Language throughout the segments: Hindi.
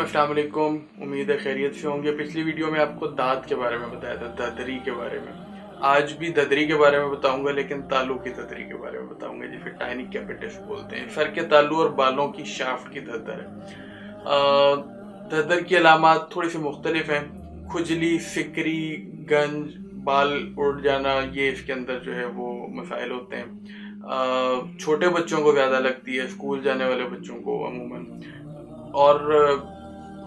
अस्सलाम वालेकुम। उम्मीद है खैरियत से होंगे। पिछली वीडियो में आपको दांत के बारे में बताया था, ददरी के बारे में। आज भी ददरी के बारे में बताऊंगा, लेकिन तालू की ददरी के बारे में बताऊंगा, जिसे टाइनी कैपिटिस बोलते हैं। सर के तालू और बालों की शाफ्ट की ददर है। ददर की अलामात थोड़ी सी मुख्तलिफ हैं। खुजली, फिक्री, गंज, बाल उड़ जाना, ये इसके अंदर जो है वो मसाइल होते हैं। छोटे बच्चों को ज़्यादा लगती है, स्कूल जाने वाले बच्चों को अमूमन। और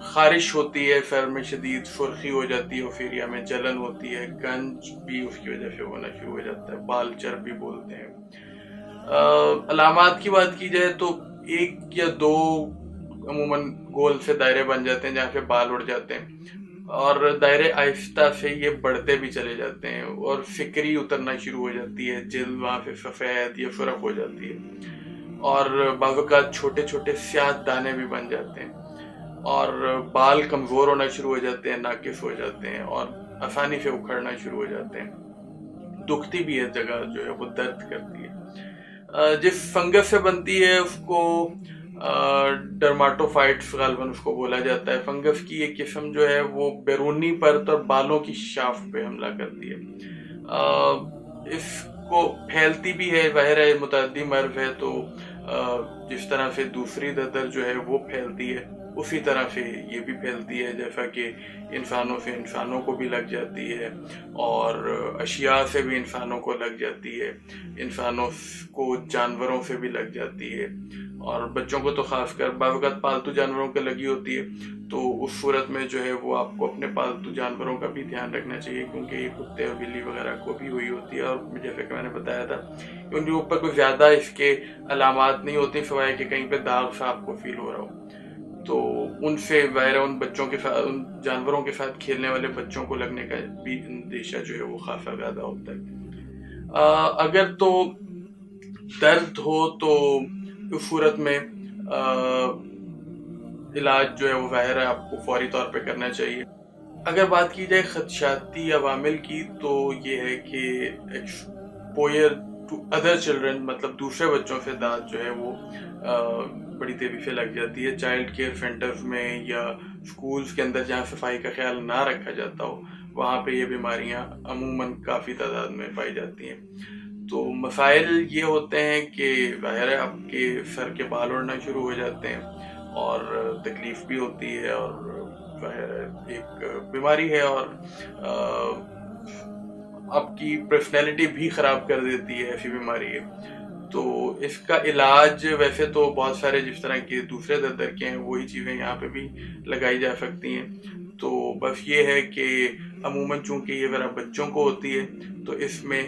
खारिश होती है, सर में शदीद सुर्खी हो जाती है, ओफेरिया में जलन होती है, गंज भी उसकी वजह से होना शुरू हो जाता है, बाल चर्बी बोलते हैं। अलामात की बात की जाए तो एक या दो अमूमन गोल से दायरे बन जाते हैं जहाँ से बाल उड़ जाते हैं, और दायरे आहिस्ता से ये बढ़ते भी चले जाते हैं और फिक्री उतरना शुरू हो जाती है, जिल्द वहाँ पे सफ़ेद या सुरख हो जाती है, और बाज़ छोटे छोटे स्याह दाने भी बन जाते हैं, और बाल कमज़ोर होना शुरू हो जाते हैं, नाकिस हो जाते हैं, और आसानी से उखड़ना शुरू हो जाते हैं। दुखती भी है जगह, जो है वो दर्द करती है। जिस फंगस से बनती है उसको डर्माटोफाइट्स गालिबन उसको बोला जाता है। फंगस की एक किस्म जो है वो बैरूनी परत और बालों की शाफ्ट पे हमला करती है। इसको फैलती भी है, ज़ाहिर है मुतअद्दी मर्ज़ है, तो जिस तरह से दूसरी ददर जो है वो फैलती है, उसी तरह से ये भी फैलती है। जैसा कि इंसानों से इंसानों को भी लग जाती है, और अशिया से भी इंसानों को लग जाती है, इंसानों को जानवरों से भी लग जाती है, और बच्चों को तो खासकर बावक़ात पालतू जानवरों के लगी होती है। तो उस सूरत में जो है वो आपको अपने पालतू जानवरों का भी ध्यान रखना चाहिए, क्योंकि ये कुत्ते और बिल्ली वगैरह को भी हुई होती है। और जैसे कि मैंने बताया था, उनके ऊपर कोई ज़्यादा इसके अलामात नहीं होती, सिवाय कि कहीं पे दाग सा आपको फील हो रहा हो, तो उनसे ज़ाहिर उन बच्चों के साथ, उन जानवरों के साथ खेलने वाले बच्चों को लगने का भी अंदेशा जो है वो खासा ज़्यादा होता है। अगर तो दर्द हो तो उस सूरत में इलाज जो है वो ज़ाहिर है आपको फौरी तौर पे करना चाहिए। अगर बात की जाए खदशाती अवामिल की, तो ये है कि एक्सपोजर टू अदर चिल्ड्रन, मतलब दूसरे बच्चों से दांत जो है वो बड़ी तेजी से लग जाती है। चाइल्ड केयर सेंटर्स में या स्कूल्स के अंदर जहाँ सफाई का ख्याल ना रखा जाता हो, वहाँ पे ये बीमारियाँ अमूमन काफ़ी तादाद में पाई जाती हैं। तो मसाइल ये होते हैं कि ज़ाहिर है आपके सर के बाल उड़ना शुरू हो जाते हैं, और तकलीफ भी होती है, और एक बीमारी है, और आपकी पर्सनैलिटी भी ख़राब कर देती है, ऐसी बीमारी है। तो इसका इलाज वैसे तो बहुत सारे, जिस तरह के दूसरे दर्द के हैं, वही चीज़ें यहाँ पे भी लगाई जा सकती हैं। तो बस ये है कि अमूमन चूँकि ये ज़रा बच्चों को होती है, तो इसमें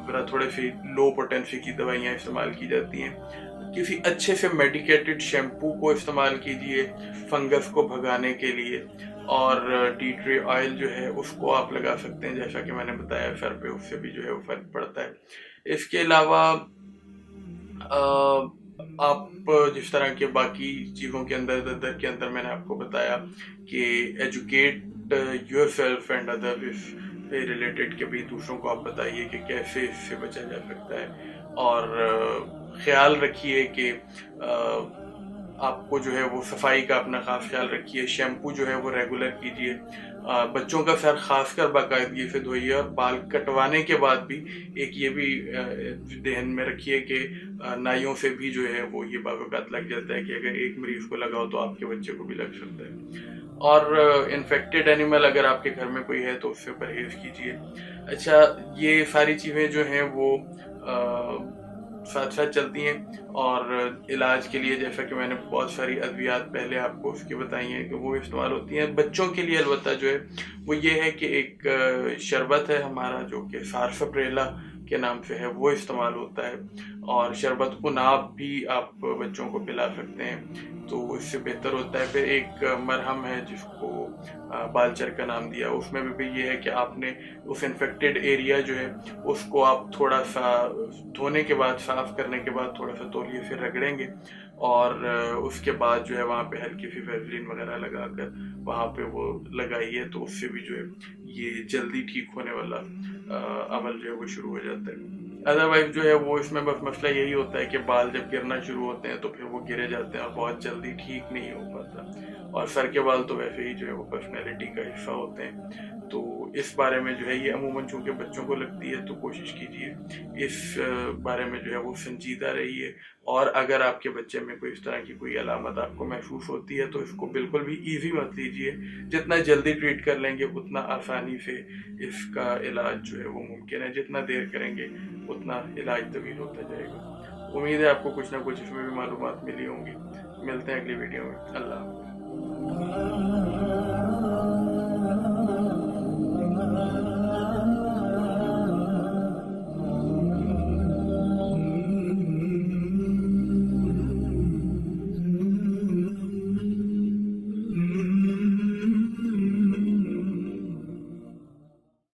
ज़रा थोड़े सी लो पोटेंसी की दवाइयाँ इस्तेमाल की जाती हैं। किसी अच्छे से मेडिकेटेड शैम्पू को इस्तेमाल कीजिए फंगस को भगाने के लिए, और टी ट्री ऑयल जो है उसको आप लगा सकते हैं, जैसा कि मैंने बताया सर पे, उससे भी जो है वो फर्क पड़ता है। इसके अलावा आप जिस तरह के बाकी चीज़ों के अंदर दर्द के अंदर मैंने आपको बताया कि एजुकेट योरसेल्फ एंड अदर्स से रिलेटेड के भी दूसरों को आप बताइए कि कैसे इससे बचा जा सकता है, और ख्याल रखिए कि आपको जो है वो सफाई का अपना खास ख्याल रखिए। शैम्पू जो है वो रेगुलर कीजिए। बच्चों का सर खासकर बाकायदगी से धोइए, और बाल कटवाने के बाद भी एक ये भी ध्यान में रखिए कि नाइयों से भी जो है वो ये बावक़ात लग जाता है कि अगर एक मरीज को लगाओ तो आपके बच्चे को भी लग सकता है। और इन्फेक्टेड एनिमल अगर आपके घर में कोई है तो उससे परहेज कीजिए। अच्छा, ये सारी चीज़ें जो हैं वो साथ साथ चलती हैं, और इलाज के लिए जैसा कि मैंने बहुत सारी अद्वियात पहले आपको उसकी बताई हैं कि वो इस्तेमाल होती हैं। बच्चों के लिए अलबत्ता जो है वो ये है कि एक शरबत है हमारा जो कि सारसप्रेला के नाम से है, वो इस्तेमाल होता है, और शरबत उनाब भी आप बच्चों को पिला सकते हैं, तो इससे बेहतर होता है। फिर एक मरहम है जिसको बालचर का नाम दिया, उसमें भी ये है कि आपने उस इन्फेक्टेड एरिया जो है उसको आप थोड़ा सा धोने के बाद, साफ करने के बाद थोड़ा सा तौलिए से रगड़ेंगे, और उसके बाद जो है वहाँ पे हल्की सी वैसलीन वगैरह लगाकर वहाँ पे वो लगाइए, तो उससे भी जो है ये जल्दी ठीक होने वाला अमल जो है वो शुरू हो जाता है। अदरवाइज जो है वो इसमें बस मसला यही होता है कि बाल जब गिरना शुरू होते हैं तो फिर वो गिरे जाते हैं और बहुत जल्दी ठीक नहीं हो पाता। और सर के बाल तो वैसे ही जो है वो पर्सनैलिटी का हिस्सा होते हैं। तो इस बारे में जो है ये अमूमन चूंकि बच्चों को लगती है तो कोशिश कीजिए इस बारे में जो है वो संजीदा रहिए। और अगर आपके बच्चे में कोई इस तरह की कोई अलामत आपको महसूस होती है तो इसको बिल्कुल भी ईजी मत लीजिए। जितना जल्दी ट्रीट कर लेंगे उतना आसानी से इसका इलाज जो है वो मुमकिन है। जितना देर करेंगे उतना इलाज तवील होता जाएगा। उम्मीद है आपको कुछ ना कुछ इसमें भी मालूमात मिली होंगी। मिलते हैं अगली वीडियो में। अल्लाह।